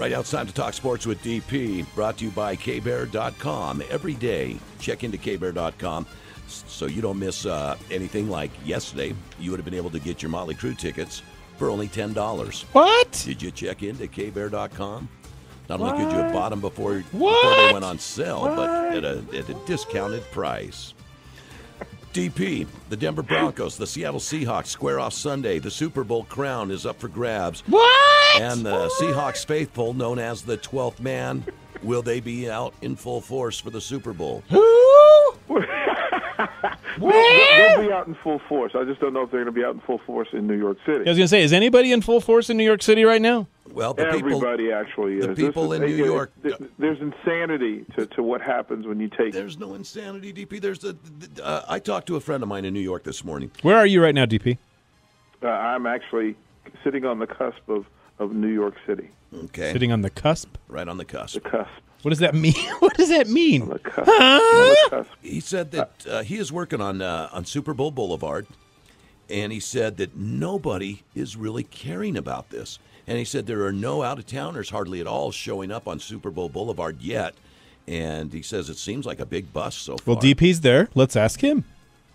Right now, it's time to talk sports with DP, brought to you by kbear.com. Every day, check into kbear.com so you don't miss anything. Like yesterday, you would have been able to get your Motley Crue tickets for only $10. What? Did you check into kbear.com? Not only could you have bought them before they went on sale, but at a discounted price. DP, the Denver Broncos, the Seattle Seahawks square off Sunday. The Super Bowl crown is up for grabs. What? And the Seahawks faithful, known as the 12th man, will they be out in full force for the Super Bowl? Who? They'll be out in full force. I just don't know if they're going to be out in full force in New York City. I was going to say, is anybody in full force in New York City right now? Well, everybody actually is. The people in New York. There's insanity to what happens when you take. There's no insanity, DP. I talked to a friend of mine in New York this morning. Where are you right now, DP? I'm actually sitting on the cusp of New York City. Okay. Sitting on the cusp? Right on the cusp. The cusp. What does that mean? What does that mean? On the cusp. On the cusp. He said that he is working on Super Bowl Boulevard, and he said that nobody is really caring about this. And he said there are no out-of-towners hardly at all showing up on Super Bowl Boulevard yet. And he says it seems like a big bust so far. Well, DP's there. Let's ask him.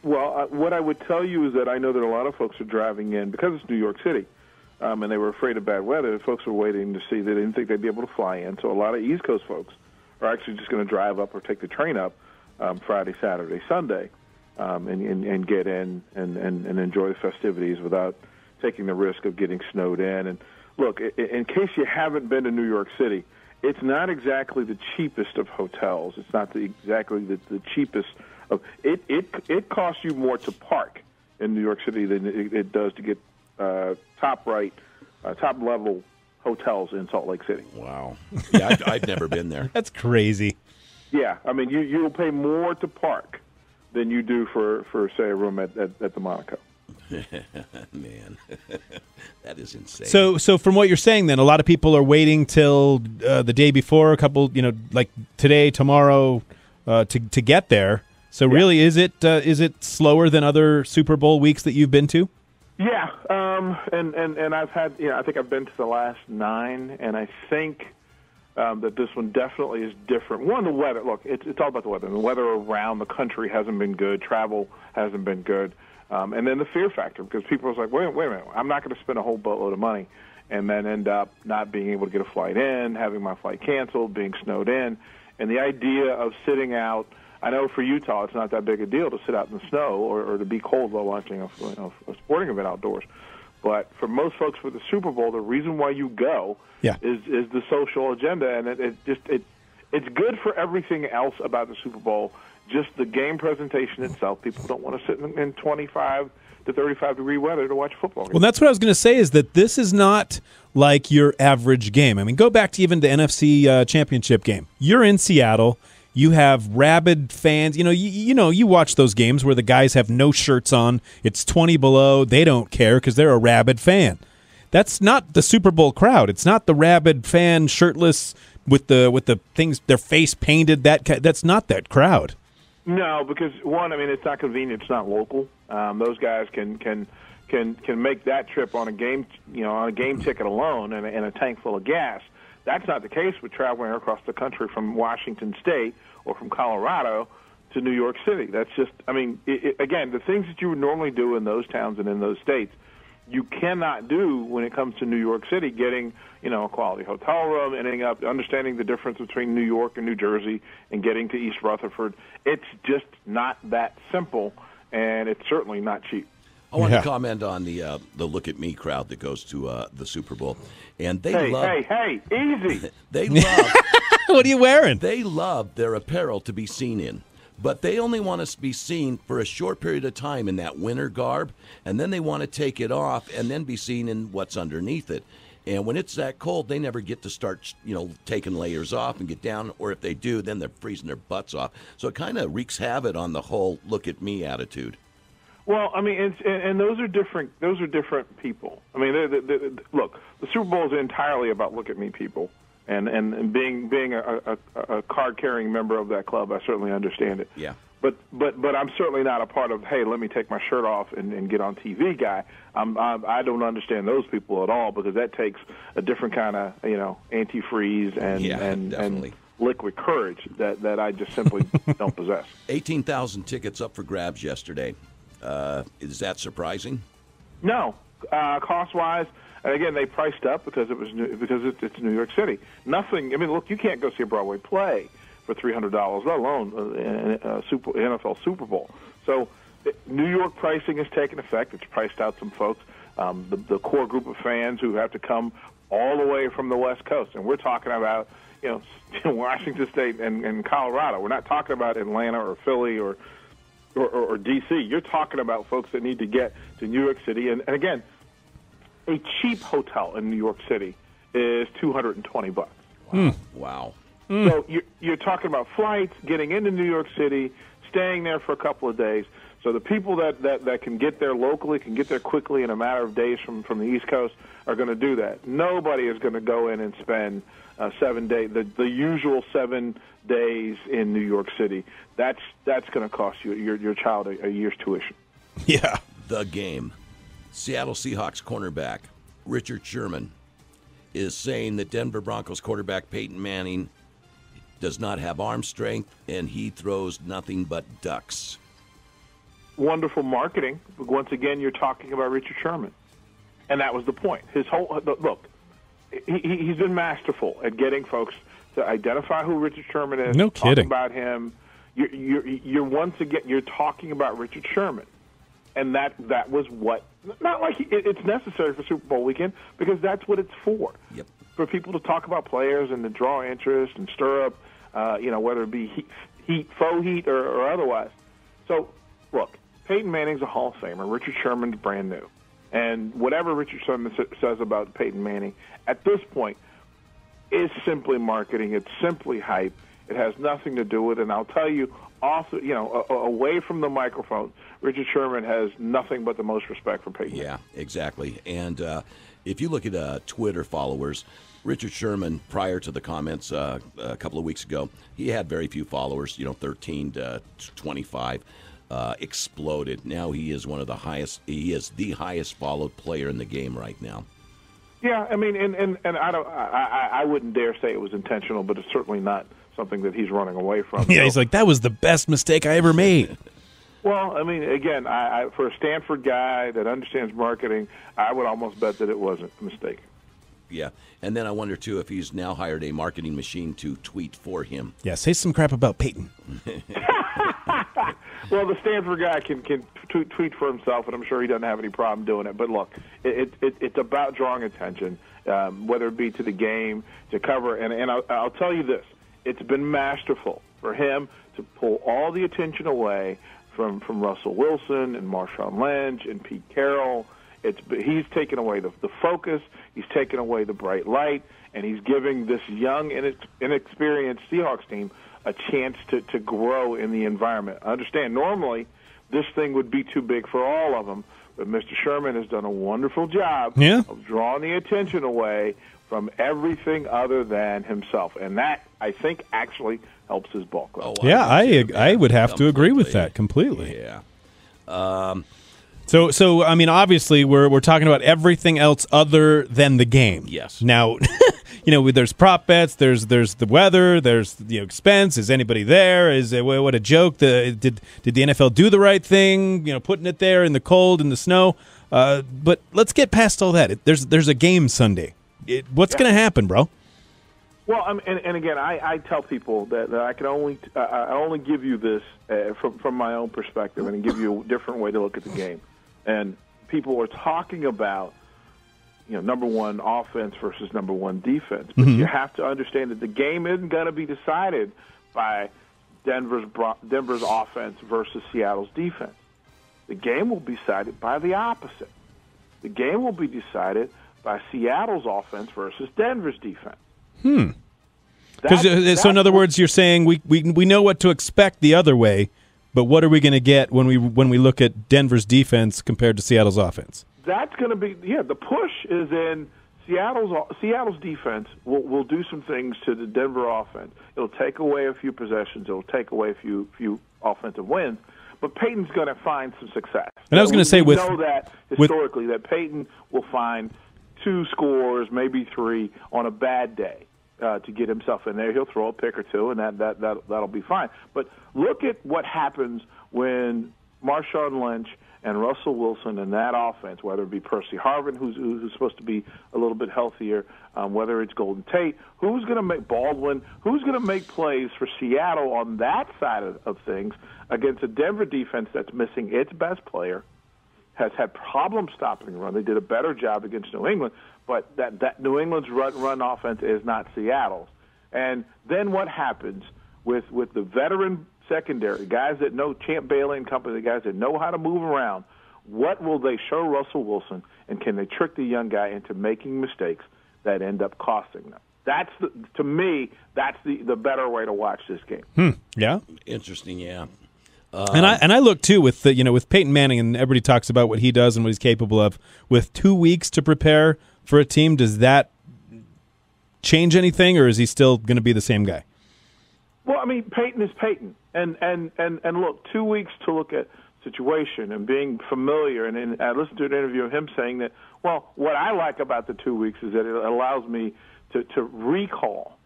Well, what I would tell you is that I know that a lot of folks are driving in because it's New York City, and they were afraid of bad weather. Folks were waiting to see. They didn't think they'd be able to fly in. So a lot of East Coast folks are actually just going to drive up or take the train up Friday, Saturday, Sunday, and get in and enjoy the festivities without taking the risk of getting snowed in. And look, in case you haven't been to New York City, it's not exactly the cheapest of hotels. It's not exactly the cheapest of it. It costs you more to park in New York City than it does to get top level hotels in Salt Lake City. Wow. Yeah, I've never been there. That's crazy. Yeah, I mean you'll pay more to park than you do for say a room at the Monaco. Man, that is insane. So from what you're saying, then a lot of people are waiting till the day before, a couple, like today, tomorrow, to get there. So really, is it slower than other Super Bowl weeks that you've been to? Yeah, and I've had, I think I've been to the last 9, and I think that this one definitely is different. One, the weather. Look, it's all about the weather. The weather around the country hasn't been good. Travel hasn't been good. And then the fear factor, because people are like, wait a minute, I'm not going to spend a whole boatload of money and then end up not being able to get a flight in, having my flight canceled, being snowed in. And the idea of sitting out, I know for Utah it's not that big a deal to sit out in the snow or to be cold while watching a sporting event outdoors. But for most folks for the Super Bowl, the reason why you go is the social agenda, and it's good for everything else about the Super Bowl. Just the game presentation itself. People don't want to sit in 25 to 35 degree weather to watch football games. Well, that's what I was going to say, is that this is not like your average game. I mean, go back to even the NFC Championship game. You're in Seattle. You have rabid fans. You watch those games where the guys have no shirts on. It's 20 below. They don't care because they're a rabid fan. That's not the Super Bowl crowd. It's not the rabid fan shirtless with the things, their face painted. That's not that crowd. No, because one, I mean, it's not convenient. It's not local. Those guys can make that trip on a game, on a game ticket alone and a tank full of gas. That's not the case with traveling across the country from Washington State or from Colorado to New York City. That's just, I mean, again, the things that you would normally do in those towns and in those states, you cannot do when it comes to New York City, getting, a quality hotel room, ending up understanding the difference between New York and New Jersey and getting to East Rutherford. It's just not that simple, and it's certainly not cheap. I want to comment on the Look at Me crowd that goes to the Super Bowl. And they love... Hey, easy. They love... What are you wearing? They love their apparel to be seen in. But they only want us to be seen for a short period of time in that winter garb, and then they want to take it off and then be seen in what's underneath it. And when it's that cold, they never get to start, taking layers off and get down. Or if they do, then they're freezing their butts off. So it kind of wreaks havoc on the whole look at me attitude. Well, I mean, and those are different. Those are different people. I mean, look, the Super Bowl is entirely about look at me people. And being a card carrying member of that club, I certainly understand it. Yeah. But I'm certainly not a part of, hey, let me take my shirt off and get on TV guy. I don't understand those people at all, because that takes a different kind of, antifreeze and liquid courage that I just simply don't possess. 18,000 tickets up for grabs yesterday. Is that surprising? No, cost-wise. And again, they priced up because it's New York City. Nothing. I mean, look, you can't go see a Broadway play for $300, let alone NFL Super Bowl. So New York pricing has taken effect. It's priced out some folks, the core group of fans who have to come all the way from the West Coast. And we're talking about, Washington State and Colorado. We're not talking about Atlanta or Philly or D.C. You're talking about folks that need to get to New York City. And again, a cheap hotel in New York City is $220. Wow. So you're talking about flights, getting into New York City, staying there for a couple of days. So the people that can get there locally, can get there quickly in a matter of days from the East Coast, are going to do that. Nobody is going to go in and spend 7 days, the usual 7 days in New York City. That's going to cost your child a year's tuition. Yeah. The game. Seattle Seahawks cornerback Richard Sherman is saying that Denver Broncos quarterback Peyton Manning does not have arm strength, and he throws nothing but ducks. Wonderful marketing. Once again, you're talking about Richard Sherman, and that was the point. His whole look, he's been masterful at getting folks to identify who Richard Sherman is. No kidding. Talk about him. You're once again you're talking about Richard Sherman, and that was what. Not like it's necessary for Super Bowl weekend, because that's what it's for. Yep. For people to talk about players and to draw interest and stir up, whether it be faux heat or otherwise. So, look, Peyton Manning's a Hall of Famer. Richard Sherman's brand new. And whatever Richard Sherman says about Peyton Manning, at this point, is simply marketing. It's simply hype. It has nothing to do with it. And I'll tell you, also, away from the microphone, Richard Sherman has nothing but the most respect for Peyton. Yeah, exactly. And if you look at Twitter followers, Richard Sherman, prior to the comments a couple of weeks ago, he had very few followers, 13 to 25, exploded. Now he is one of the highest. He is the highest followed player in the game right now. Yeah, I mean, and I wouldn't dare say it was intentional, but it's certainly not something that he's running away from. Yeah, he's like, that was the best mistake I ever made. Well, I mean, again, I for a Stanford guy that understands marketing, I would almost bet that it wasn't a mistake. Yeah, and then I wonder, too, if he's now hired a marketing machine to tweet for him. Yeah, say some crap about Peyton. Well, the Stanford guy can tweet for himself, and I'm sure he doesn't have any problem doing it. But look, it's about drawing attention, whether it be to the game, to cover. And I'll tell you this, it's been masterful for him to pull all the attention away from Russell Wilson and Marshawn Lynch and Pete Carroll. He's taken away the focus, he's taken away the bright light, and he's giving this young, inexperienced Seahawks team a chance to grow in the environment. I understand, normally this thing would be too big for all of them, but Mr. Sherman has done a wonderful job of drawing the attention away from everything other than himself. And that, I think, actually helps his ball club. Oh, yeah, I would have to agree with that completely. Yeah. So I mean, obviously, we're talking about everything else other than the game. Yes. Now, there's prop bets, there's the weather, there's the expense. Is anybody there? What a joke? Did the NFL do the right thing? Putting it there in the cold, in the snow. But let's get past all that. There's a game Sunday. What's going to happen, bro? Well, and again, I tell people that I can only give you this from my own perspective and give you a different way to look at the game. And people are talking about, number one offense versus number one defense. But you have to understand that the game isn't going to be decided by Denver's offense versus Seattle's defense. The game will be decided by the opposite. The game will be decided by Seattle's offense versus Denver's defense. So in other words, you're saying we know what to expect the other way, but what are we going to get when we look at Denver's defense compared to Seattle's offense? That's going to be the push is in Seattle's defense will do some things to the Denver offense. It'll take away a few possessions. It'll take away a few offensive wins. But Peyton's going to find some success. And I was going to say, we know that historically that Peyton will find 2 scores, maybe 3 on a bad day to get himself in there. He'll throw a pick or 2, and that'll be fine. But look at what happens when Marshawn Lynch and Russell Wilson and that offense, whether it be Percy Harvin, who's supposed to be a little bit healthier, whether it's Golden Tate, who's going to make Baldwin, who's going to make plays for Seattle on that side of things against a Denver defense that's missing its best player, has had problems stopping the run. They did a better job against New England, but that New England's run offense is not Seattle's. And then what happens with the veteran secondary, guys that know Champ Bailey and company, the guys that know how to move around, what will they show Russell Wilson, and can they trick the young guy into making mistakes that end up costing them? To me, that's the better way to watch this game. Yeah. Interesting, yeah. And I look too with with Peyton Manning, and everybody talks about what he does and what he's capable of. With 2 weeks to prepare for a team, does that change anything, or is he still going to be the same guy? Well, I mean, Peyton is Peyton, and look, 2 weeks to look at situation and being familiar. And I listened to an interview of him saying that, well, what I like about the 2 weeks is that it allows me to recall.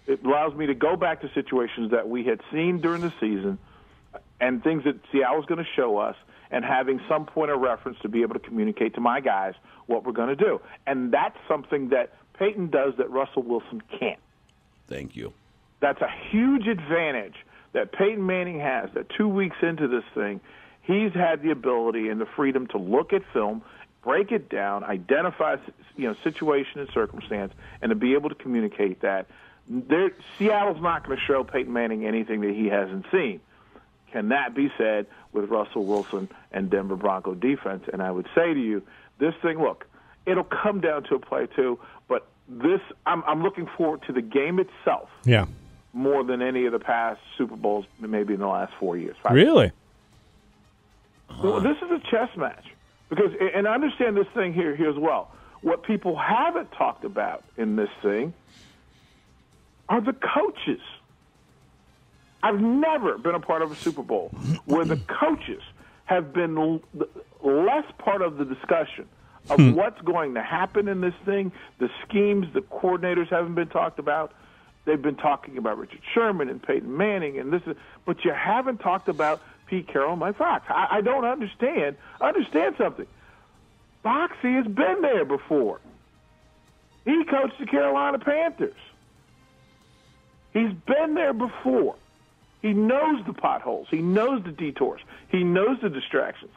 It allows me to go back to situations that we had seen during the season and things that Seattle's going to show us, and having some point of reference to be able to communicate to my guys what we're going to do. And that's something that Peyton does that Russell Wilson can't. Thank you. That's a huge advantage that Peyton Manning has, that 2 weeks into this thing, he's had the ability and the freedom to look at film, break it down, identify situation and circumstance, and to be able to communicate that. Seattle's not going to show Peyton Manning anything that he hasn't seen. Can that be said with Russell Wilson and Denver Bronco defense? And I would say to you, this thing, look, it'll come down to a play too, but I'm looking forward to the game itself. Yeah. More than any of the past Super Bowls, maybe in the last 4 years. Really? Well, this is a chess match. Because, and I understand this thing here as well. What people haven't talked about in this thing are the coaches. I've never been a part of a Super Bowl where the coaches have been less part of the discussion of what's going to happen in this thing. The schemes, the coordinators haven't been talked about. They've been talking about Richard Sherman and Peyton Manning, but you haven't talked about Pete Carroll and Mike Fox. I don't understand. Understand something. Foxy has been there before. He coached the Carolina Panthers. He's been there before. He knows the potholes. He knows the detours. He knows the distractions.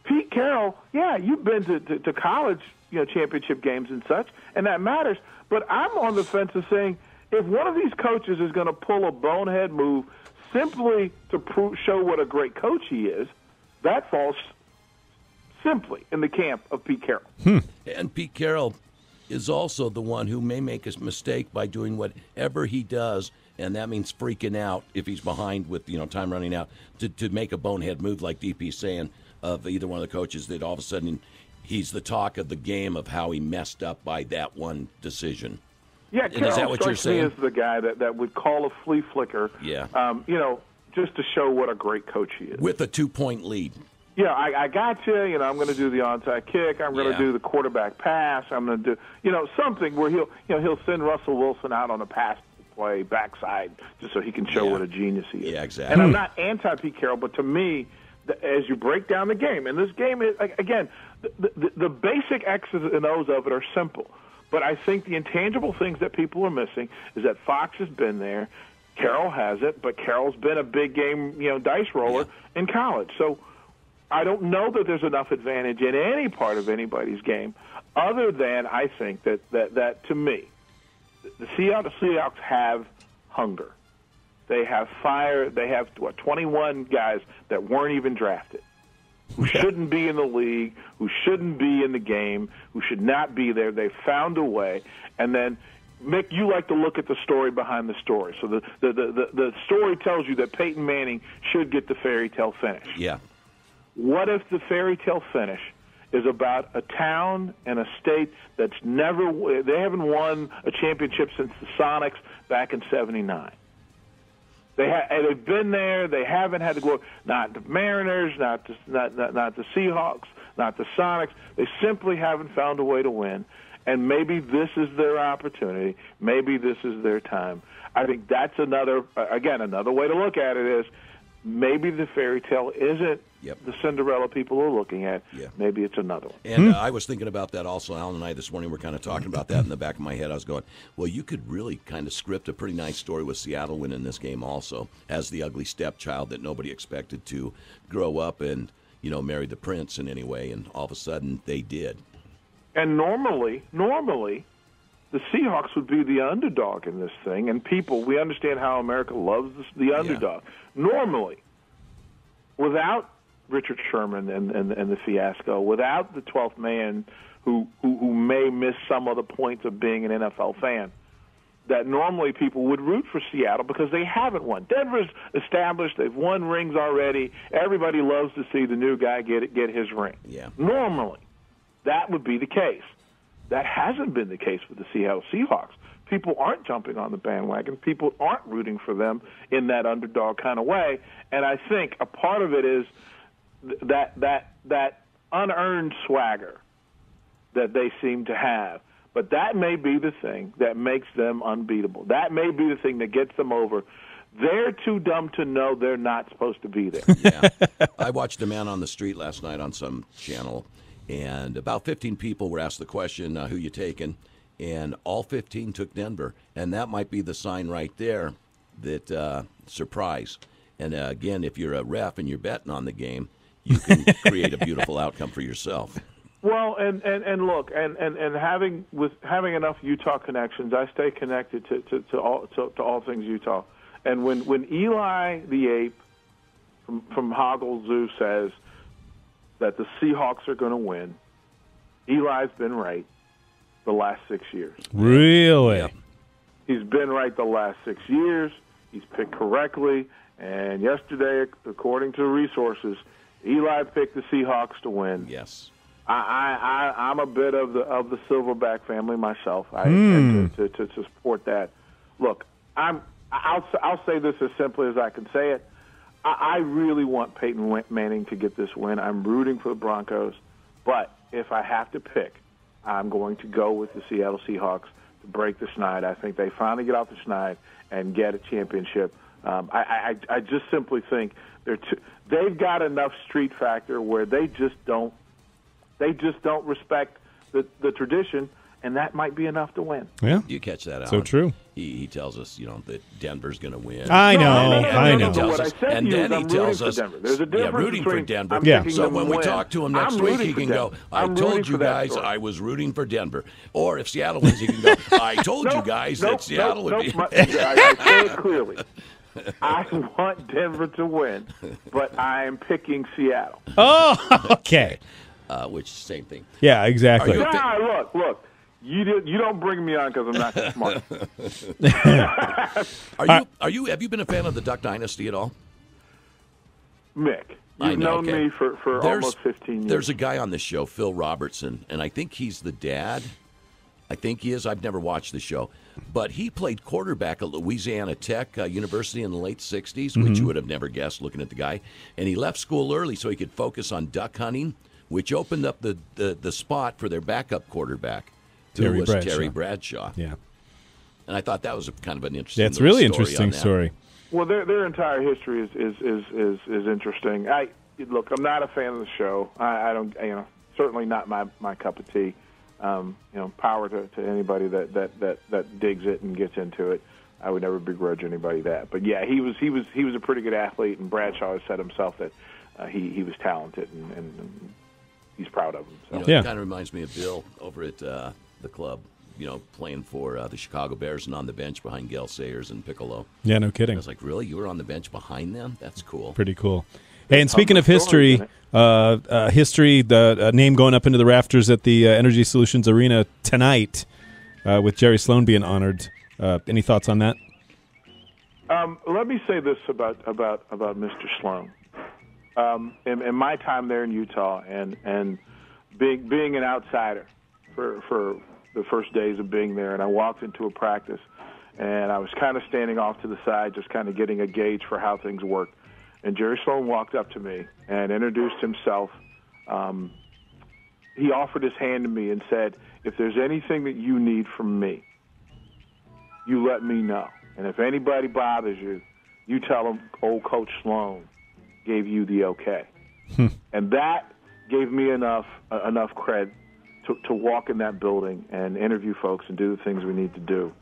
Pete Carroll, yeah, you've been to college, championship games and such, and that matters. But I'm on the fence of saying, if one of these coaches is going to pull a bonehead move simply to show what a great coach he is, that falls simply in the camp of Pete Carroll. And Pete Carroll is also the one who may make a mistake by doing whatever he does, and that means freaking out if he's behind with time running out, to make a bonehead move like DP's saying of either one of the coaches, that all of a sudden he's the talk of the game of how he messed up by that one decision. Yeah, and is that what you're saying? Is the guy that would call a flea flicker, just to show what a great coach he is. With a 2-point lead. Yeah, I got you. I'm going to do the onside kick. I'm going to do the quarterback pass. I'm going to do, something where he'll send Russell Wilson out on a pass play backside just so he can show what a genius he is. Yeah, exactly. And I'm not anti-Pete Carroll, but to me, as you break down the game, and this game is, again, the basic X's and O's of it are simple. But I think the intangible things that people are missing is that Fox has been there, Carroll hasn't, but Carroll's been a big game, dice roller in college. So I don't know that there's enough advantage in any part of anybody's game, other than I think that to me, the Seahawks have hunger. They have fire. They have 21 guys that weren't even drafted, who shouldn't be in the league, who shouldn't be in the game, who should not be there. They found a way. And then, Mick, you like to look at the story behind the story. So the story tells you that Peyton Manning should get the fairy tale finish. Yeah. What if the fairy tale finish is about a town and a state they haven't won a championship since the Sonics back in '79. They've been there. They haven't had to go. Not the Mariners, not the Seahawks, not the Sonics. They simply haven't found a way to win. And maybe this is their opportunity. Maybe this is their time. I think that's another way to look at it is maybe the fairy tale isn't the Cinderella people are looking at. Yeah. Maybe it's another one. And I was thinking about that also. Alan and I this morning were kind of talking about that in the back of my head. I was going, well, you could really kind of script a pretty nice story with Seattle winning this game also as the ugly stepchild that nobody expected to grow up and, marry the prince in any way. And all of a sudden they did. And normally, the Seahawks would be the underdog in this thing. And we understand how America loves the underdog. Yeah. Normally, without Richard Sherman and the fiasco, without the 12th man who may miss some of the points of being an NFL fan, that normally people would root for Seattle because they haven't won. Denver's established. They've won rings already. Everybody loves to see the new guy get his ring. Yeah. Normally, that would be the case. That hasn't been the case with the Seattle Seahawks. People aren't jumping on the bandwagon. People aren't rooting for them in that underdog kind of way. And I think a part of it is that unearned swagger that they seem to have. But that may be the thing that makes them unbeatable. That may be the thing that gets them over. They're too dumb to know they're not supposed to be there. Yeah. I watched a man on the street last night on some channel, and about 15 people were asked the question, who you taking? And all 15 took Denver. And that might be the sign right there that surprise. And, again, if you're a ref and you're betting on the game, you can create a beautiful outcome for yourself. Well, and look, and having enough Utah connections, I stay connected to all things Utah. And when Eli the Ape from Hoggle Zoo says that the Seahawks are going to win, Eli's been right the last 6 years. Really? Yeah. He's been right the last 6 years. He's picked correctly. And yesterday, according to resources, Eli picked the Seahawks to win. Yes. I'm a bit of the Silverback family myself. I intend to support that. Look, I'll say this as simply as I can say it. I really want Peyton Manning to get this win. I'm rooting for the Broncos, but if I have to pick, I'm going to go with the Seattle Seahawks to break the schneid. I think they finally get off the schneid and get a championship. I just simply think they've got enough street factor where they just don't respect the tradition, and that might be enough to win. Yeah, you catch that out. So true. He tells us, that Denver's going to win. I know. And then he tells us, there's a difference rooting for Denver. Yeah. So when we talk to him next week, he can go, I told you guys I was rooting for Denver. Or if Seattle wins, he can go, I told you guys that Seattle would be. I say it clearly. I want Denver to win, but I am picking Seattle. Oh, okay. Which same thing. Yeah, exactly. Look. You don't bring me on because I'm not that smart. Have you been a fan of the Duck Dynasty at all? Mick, you've known me for almost 15 years. There's a guy on this show, Phil Robertson, and I think he's the dad. I think he is. I've never watched the show. But he played quarterback at Louisiana Tech University in the late 60s, which you would have never guessed looking at the guy. And he left school early so he could focus on duck hunting, which opened up the spot for their backup quarterback, who was Terry Bradshaw. Yeah. And I thought that was kind of an interesting That's really interesting story. Well, their entire history is interesting. Look, I'm not a fan of the show. I don't, certainly not my cup of tea. Power to anybody that digs it and gets into it. I would never begrudge anybody that. But yeah, he was a pretty good athlete, and Bradshaw has said himself that he was talented and he's proud of him. So. It kind of reminds me of Bill over at the club, playing for the Chicago Bears and on the bench behind Gale Sayers and Piccolo. Yeah, no kidding. I was like, really? You were on the bench behind them? That's cool. Pretty cool. Hey, and speaking of history, the name going up into the rafters at the Energy Solutions Arena tonight with Jerry Sloan being honored. Any thoughts on that? Let me say this about Mr. Sloan. In my time there in Utah, and being an outsider for the first days of being there, and I walked into a practice, and I was kind of standing off to the side, just kind of getting a gauge for how things worked. And Jerry Sloan walked up to me and introduced himself. He offered his hand to me and said, "If there's anything that you need from me, you let me know. And if anybody bothers you, you tell them old Coach Sloan gave you the okay." And that gave me enough cred to walk in that building and interview folks and do the things we need to do.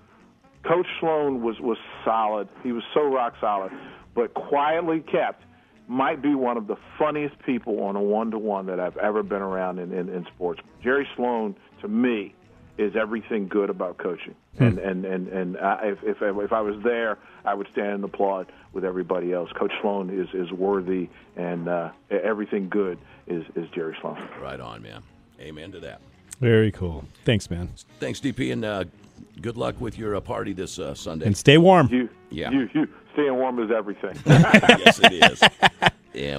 Coach Sloan was solid. He was so rock solid, but quietly kept. Might be one of the funniest people on a one-to-one that I've ever been around in sports. Jerry Sloan, to me, is everything good about coaching. And if I was there, I would stand and applaud with everybody else. Coach Sloan is worthy, and everything good is Jerry Sloan. Right on, man. Amen to that. Very cool. Thanks, man. Thanks, DP, and good luck with your party this Sunday. And stay warm. You staying warm is everything. Yes, it is. Yeah.